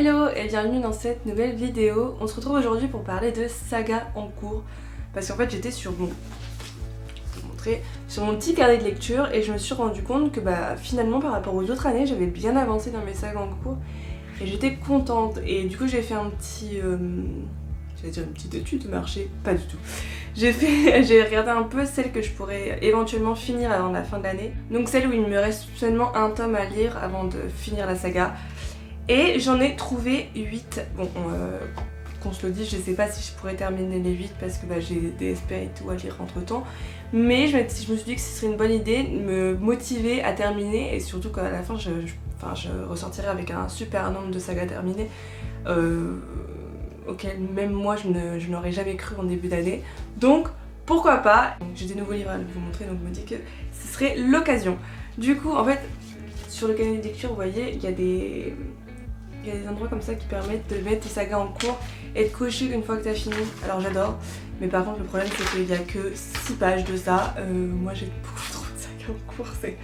Hello et bienvenue dans cette nouvelle vidéo. On se retrouve aujourd'hui pour parler de saga en cours. Parce qu'en fait j'étais sur mon petit carnet de lecture et je me suis rendu compte que finalement par rapport aux autres années j'avais bien avancé dans mes sagas en cours. Et j'étais contente et du coup j'ai fait un petit... j'allais dire une petite étude de marché, pas du tout. J'ai regardé un peu celles que je pourrais éventuellement finir avant la fin de l'année. Donc celle où il me reste seulement un tome à lire avant de finir la saga. Et j'en ai trouvé 8. Bon, qu'on se le dise, je sais pas si je pourrais terminer les 8 parce que j'ai des SP et tout à lire entre temps. Mais je me suis dit que ce serait une bonne idée de me motiver à terminer et surtout qu'à la fin je ressortirai avec un super nombre de sagas terminées auxquelles même moi je n'aurais jamais cru en début d'année. Donc pourquoi pas. J'ai des nouveaux livres à vous montrer donc je me dis que ce serait l'occasion. Du coup en fait sur le carnet de lecture vous voyez il y a des endroits comme ça qui permettent de mettre tes sagas en cours et de cocher une fois que t'as fini. Alors j'adore, mais par contre le problème c'est qu'il n'y a que 6 pages de ça. Moi j'ai beaucoup trop de sagas en cours, c'est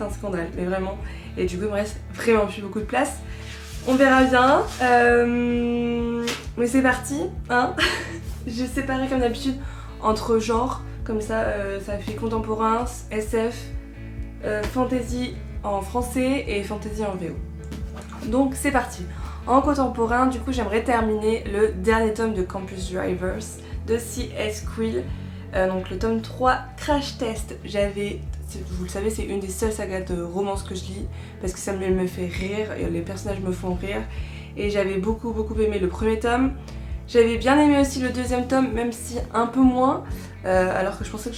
un scandale, mais vraiment. Et du coup il me reste vraiment plus beaucoup de place. On verra bien. Mais c'est parti, hein. J'ai séparé comme d'habitude entre genres, comme ça ça fait contemporain, SF, fantasy en français et fantasy en VO. Donc c'est parti. En contemporain, du coup j'aimerais terminer le dernier tome de Campus Drivers de C.S. Quill. Donc le tome 3 Crash Test. Vous le savez, c'est une des seules sagas de romance que je lis parce que ça me fait rire et les personnages me font rire. Et j'avais beaucoup aimé le premier tome. J'avais bien aimé aussi le deuxième tome, même si un peu moins, alors que je pensais que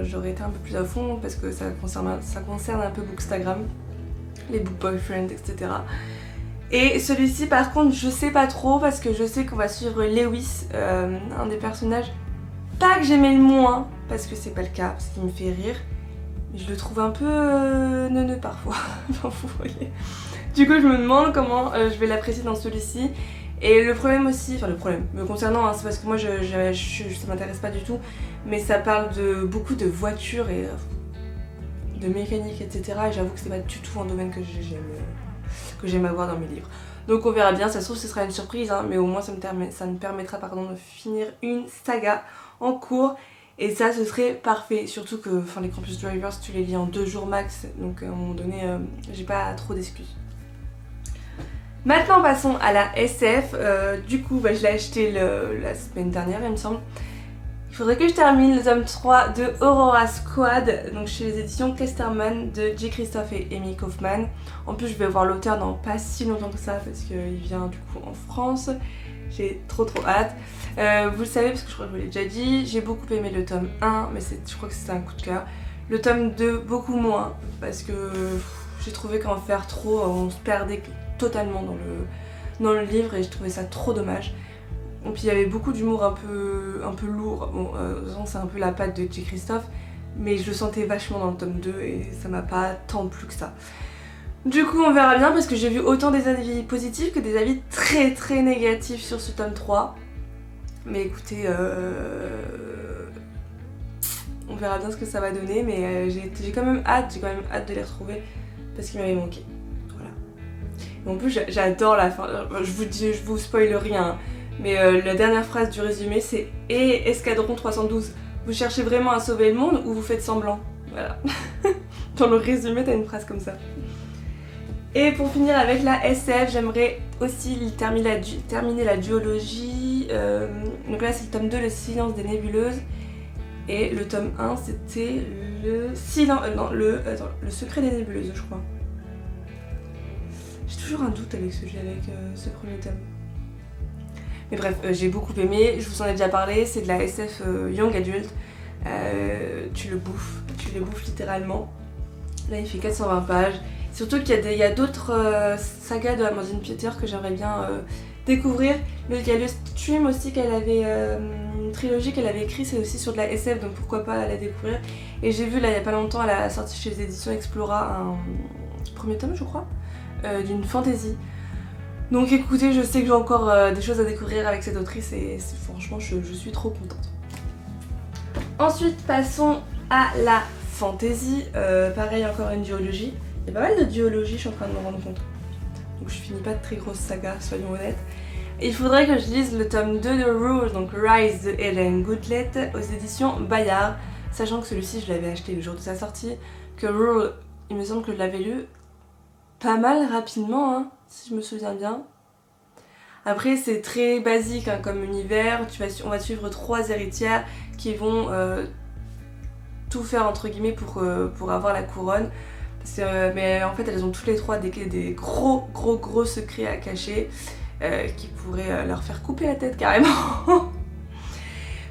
j'aurais été un peu plus à fond parce que ça concerne un peu Bookstagram, les book boyfriends, etc. Et celui-ci par contre je sais pas trop parce que je sais qu'on va suivre Lewis, un des personnages pas que j'aimais le moins parce que c'est pas le cas, parce qu'il me fait rire. Mais je le trouve un peu neuneux parfois, enfin, vous voyez. Du coup je me demande comment je vais l'apprécier dans celui-ci. Et le problème aussi, enfin le problème me concernant, hein, c'est parce que moi ça m'intéresse pas du tout, mais ça parle de beaucoup de voitures et de mécanique, etc. Et j'avoue que c'est pas du tout un domaine que j'aime avoir dans mes livres. Donc on verra bien, ça se trouve ce sera une surprise, hein, mais au moins ça me permettra de finir une saga en cours. Et ça ce serait parfait, surtout que les Campus Drivers tu les lis en 2 jours max, donc à un moment donné j'ai pas trop d'excuses. Maintenant passons à la SF, du coup je l'ai acheté la semaine dernière il me semble. Il faudrait que je termine le tome 3 de Aurora Squad, donc chez les éditions Kesterman de J. Christophe et Amy Kaufman. En plus je vais voir l'auteur dans pas si longtemps que ça parce qu'il vient du coup en France. J'ai trop hâte. Vous le savez parce que je crois que je vous l'ai déjà dit, j'ai beaucoup aimé le tome 1, mais je crois que c'était un coup de cœur. Le tome 2 beaucoup moins parce que j'ai trouvé qu'en faire trop on se perdait totalement dans le livre et je trouvais ça trop dommage. Et puis il y avait beaucoup d'humour un peu lourd, bon c'est un peu la patte de J. Christophe, mais je le sentais vachement dans le tome 2 et ça m'a pas tant plu que ça. Du coup on verra bien parce que j'ai vu autant des avis positifs que des avis très négatifs sur ce tome 3. Mais écoutez, on verra bien ce que ça va donner, mais j'ai quand même hâte de les retrouver parce qu'ils m'avaient manqué. Voilà. Et en plus j'adore la fin, je vous spoil rien. Mais la dernière phrase du résumé c'est « Et Escadron 312, vous cherchez vraiment à sauver le monde ou vous faites semblant ?» Voilà. Dans le résumé t'as une phrase comme ça. Et pour finir avec la SF, j'aimerais aussi terminer la duologie. Donc là c'est le tome 2, Le silence des nébuleuses. Et le tome 1 c'était le secret des nébuleuses je crois. J'ai toujours un doute avec ce premier tome. Mais bref, j'ai beaucoup aimé, je vous en ai déjà parlé, c'est de la SF Young Adult. Tu les bouffes littéralement. Là il fait 420 pages. Surtout qu'il y a d'autres sagas de Amandine Peter que j'aimerais bien découvrir. Il y a le stream aussi une trilogie qu'elle avait écrite, c'est aussi sur de la SF, donc pourquoi pas la découvrir. Et j'ai vu là il y a pas longtemps, elle a sorti chez les éditions Explora un premier tome je crois, d'une fantasy. Donc écoutez, je sais que j'ai encore des choses à découvrir avec cette autrice et franchement je suis trop contente. Ensuite passons à la fantasy, pareil encore une duologie. Il y a pas mal de duologies, je suis en train de me rendre compte. donc je finis pas de très grosses sagas, soyons honnêtes. Il faudrait que je lise le tome 2 de Rule, donc Rise de Hélène Goodlet aux éditions Bayard, sachant que celui-ci je l'avais acheté le jour de sa sortie, que Rule, il me semble que je l'avais lu pas mal rapidement, hein, si je me souviens bien. Après c'est très basique hein, comme univers, on va suivre 3 héritières qui vont tout faire entre guillemets pour avoir la couronne. Mais en fait elles ont toutes les 3 des gros secrets à cacher qui pourraient leur faire couper la tête carrément.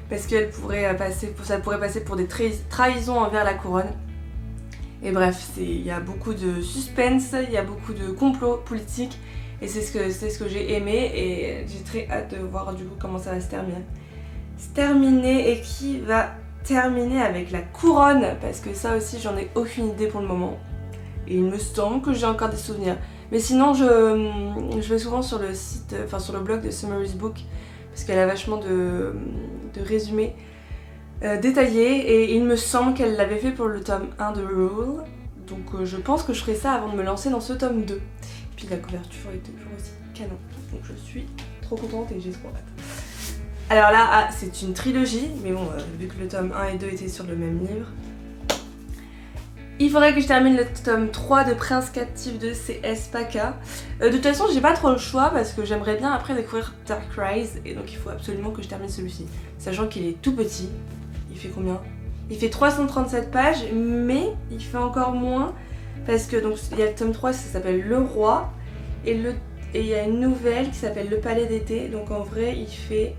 Parce que ça pourrait passer pour des trahisons envers la couronne. Et bref, il y a beaucoup de suspense, il y a beaucoup de complots politiques. Et c'est ce que j'ai aimé et j'ai très hâte de voir du coup comment ça va se terminer et qui va terminer avec la couronne, parce que ça aussi j'en ai aucune idée pour le moment. Et il me semble que j'ai encore des souvenirs. Mais sinon je vais souvent sur le site, enfin sur le blog de Summary's Book, parce qu'elle a vachement de résumés détaillés et il me semble qu'elle l'avait fait pour le tome 1 de Rule. Donc je pense que je ferai ça avant de me lancer dans ce tome 2. Et puis la couverture est toujours aussi canon. Donc je suis trop contente et j'ai trop hâte. Alors là, c'est une trilogie, mais bon, vu que le tome 1 et 2 étaient sur le même livre, il faudrait que je termine le tome 3 de Prince Captif de C.S. Paca. De toute façon, j'ai pas trop le choix parce que j'aimerais bien après découvrir Dark Rise et donc il faut absolument que je termine celui-ci. Sachant qu'il est tout petit. Il fait combien? Il fait 337 pages, mais il fait encore moins parce que donc il y a le tome 3, ça s'appelle Le Roi et il y a une nouvelle qui s'appelle Le Palais d'été. Donc en vrai, il fait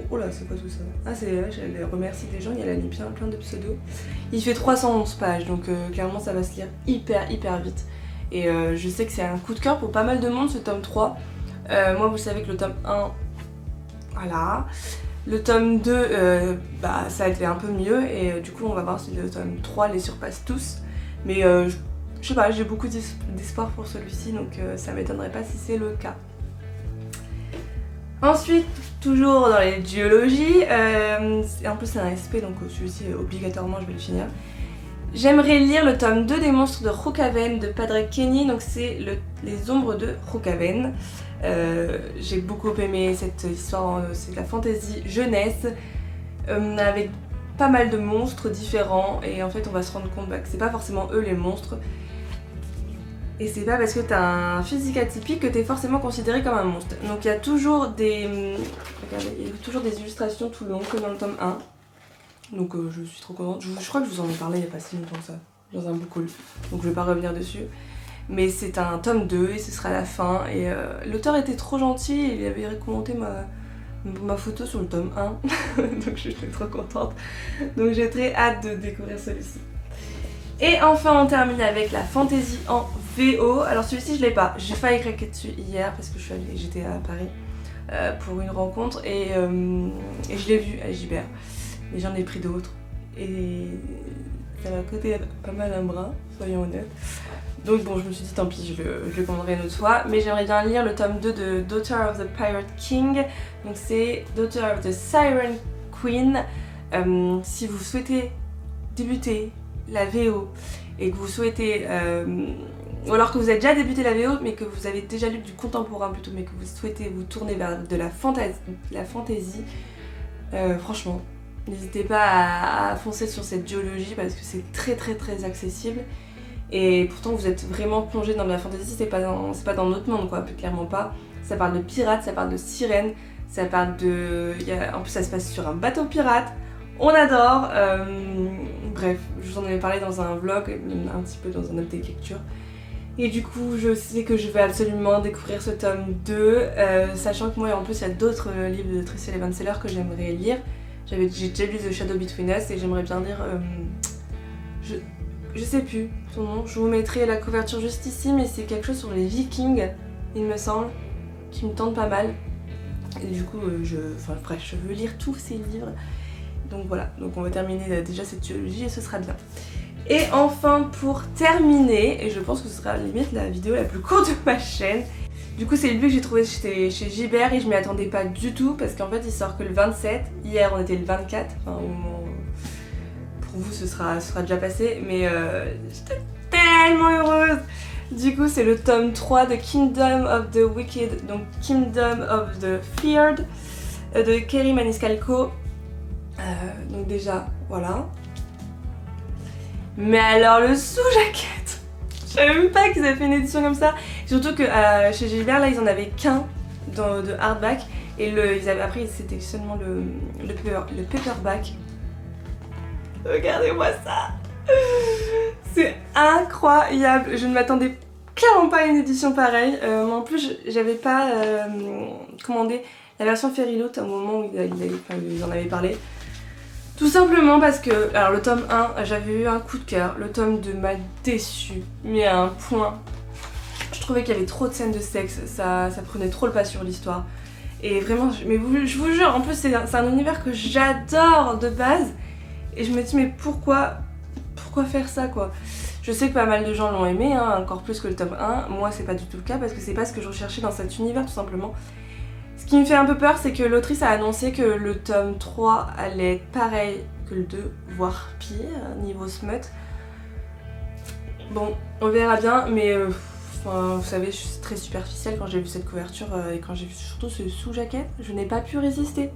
oh là, c'est quoi tout ça? Ah, j'allais remercier des gens, il y a là plein de pseudos. Il fait 311 pages, donc clairement ça va se lire hyper vite. Et je sais que c'est un coup de cœur pour pas mal de monde ce tome 3. Moi vous savez que le tome 1, voilà. Le tome 2, ça a été un peu mieux et du coup on va voir si le tome 3 les surpasse tous. Mais je sais pas, j'ai beaucoup d'espoir pour celui-ci, donc ça m'étonnerait pas si c'est le cas. Ensuite, toujours dans les duologies, en plus c'est un SP donc celui-ci obligatoirement je vais le finir. J'aimerais lire le tome 2 des monstres de Roukaven de Padraig Kenny, donc c'est les ombres de Roukaven. J'ai beaucoup aimé cette histoire, c'est de la fantasy jeunesse avec pas mal de monstres différents et en fait on va se rendre compte que c'est pas forcément eux les monstres. Et c'est pas parce que t'as un physique atypique que t'es forcément considéré comme un monstre. Donc il y a toujours des illustrations tout le long, comme dans le tome 1. Donc je suis trop contente. Je crois que je vous en ai parlé il n'y a pas si longtemps que ça, dans un book haul. Donc je vais pas revenir dessus. Mais c'est un tome 2 et ce sera la fin. Et l'auteur était trop gentil, il avait commenté ma photo sur le tome 1. Donc je suis trop contente. Donc j'ai très hâte de découvrir celui-ci. Et enfin on termine avec la fantasy en VO. Alors celui-ci je l'ai pas, j'ai failli craquer dessus hier parce que j'étais à Paris pour une rencontre et je l'ai vu à Gibert. Mais j'en ai pris d'autres et ça m'a coûté pas mal un bras, soyons honnêtes. Donc bon, je me suis dit tant pis, je le commanderai une autre fois. Mais j'aimerais bien lire le tome 2 de Daughter of the Pirate King. Donc c'est Daughter of the Siren Queen. Si vous souhaitez débuter la VO et que vous souhaitez ou alors que vous avez déjà débuté la VO mais que vous avez déjà lu du contemporain plutôt mais que vous souhaitez vous tourner vers de la fantasy, franchement n'hésitez pas à foncer sur cette duologie parce que c'est très accessible et pourtant vous êtes vraiment plongé dans la fantasy, c'est pas dans notre monde quoi, clairement pas. Ça parle de pirates, ça parle de sirènes, ça parle de... en plus ça se passe sur un bateau pirate. On adore, bref, je vous en avais parlé dans un vlog, un petit peu dans un update lecture. Et du coup, je sais que je vais absolument découvrir ce tome 2, sachant que moi, en plus, il y a d'autres livres de Tracy Evan Seller que j'aimerais lire. J'ai déjà lu The Shadow Between Us et j'aimerais bien lire... je sais plus son nom, je vous mettrai la couverture juste ici, mais c'est quelque chose sur les Vikings, il me semble, qui me tente pas mal. Et du coup, je veux lire tous ces livres. Donc voilà, donc on va terminer déjà cette duologie et ce sera bien. Et enfin pour terminer, et je pense que ce sera limite la vidéo la plus courte de ma chaîne, du coup c'est le livre que j'ai trouvé chez Gibert et je m'y attendais pas du tout parce qu'en fait il sort que le 27, hier on était le 24, enfin au moment pour vous ce sera déjà passé, mais j'étais tellement heureuse Du coup c'est le tome 3 de Kingdom of the Wicked, donc Kingdom of the Feared de Kerry Maniscalco. Donc déjà voilà. Mais alors le sous-jaquette, je savais même pas qu'ils avaient fait une édition comme ça. Surtout que chez Gilbert là ils en avaient qu'un de hardback et après c'était seulement le paperback. Regardez-moi ça. C'est incroyable. Je ne m'attendais clairement pas à une édition pareille. En plus j'avais pas commandé la version Fairy Loot au moment où ils en avaient parlé. Tout simplement parce que, alors le tome 1, j'avais eu un coup de cœur, le tome 2 m'a déçu, mais à un point. Je trouvais qu'il y avait trop de scènes de sexe, ça prenait trop le pas sur l'histoire. Et vraiment, je vous jure, en plus c'est un univers que j'adore de base. Et je me dis mais pourquoi faire ça quoi? Je sais que pas mal de gens l'ont aimé, hein, encore plus que le tome 1. Moi c'est pas du tout le cas parce que c'est pas ce que je recherchais dans cet univers tout simplement. Ce qui me fait un peu peur, c'est que l'autrice a annoncé que le tome 3 allait être pareil que le 2, voire pire, niveau smut. Bon, on verra bien, mais vous savez, je suis très superficielle quand j'ai vu cette couverture et quand j'ai vu surtout ce sous-jaquette, je n'ai pas pu résister.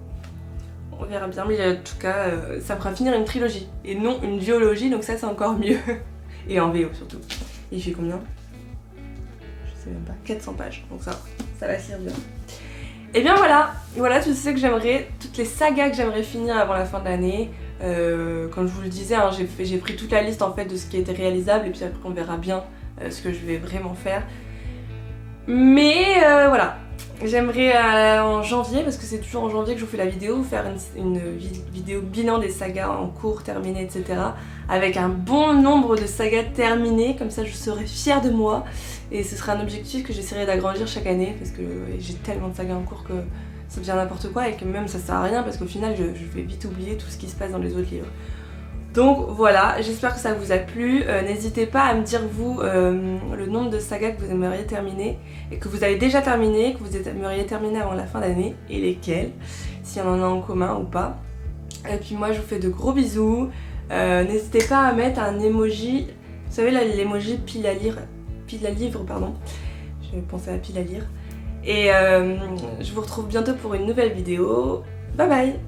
On verra bien, mais en tout cas, ça fera finir une trilogie et non une duologie, donc ça c'est encore mieux. Et en VO surtout. Et il fait combien? Je sais même pas, 400 pages, donc ça va servir. Et bien voilà tout ce que j'aimerais, toutes les sagas que j'aimerais finir avant la fin de l'année. Comme je vous le disais, hein, j'ai pris toute la liste en fait de ce qui était réalisable et puis après on verra bien ce que je vais vraiment faire. Mais voilà, j'aimerais en janvier, parce que c'est toujours en janvier que je vous fais la vidéo, faire une vidéo bilan des sagas en cours, terminées, etc. Avec un bon nombre de sagas terminées, comme ça je serai fière de moi. Et ce sera un objectif que j'essaierai d'agrandir chaque année, parce que j'ai tellement de sagas en cours que ça devient n'importe quoi et que même ça sert à rien, parce qu'au final je vais vite oublier tout ce qui se passe dans les autres livres. Donc voilà, j'espère que ça vous a plu. N'hésitez pas à me dire vous le nombre de sagas que vous aimeriez terminer et que vous avez déjà terminé, que vous aimeriez terminer avant la fin d'année et lesquels, s'il y en a en commun ou pas. Et puis moi je vous fais de gros bisous. N'hésitez pas à mettre un emoji, vous savez là l'emoji pile à livre, pardon. Je pensais à pile à lire. Et je vous retrouve bientôt pour une nouvelle vidéo. Bye bye!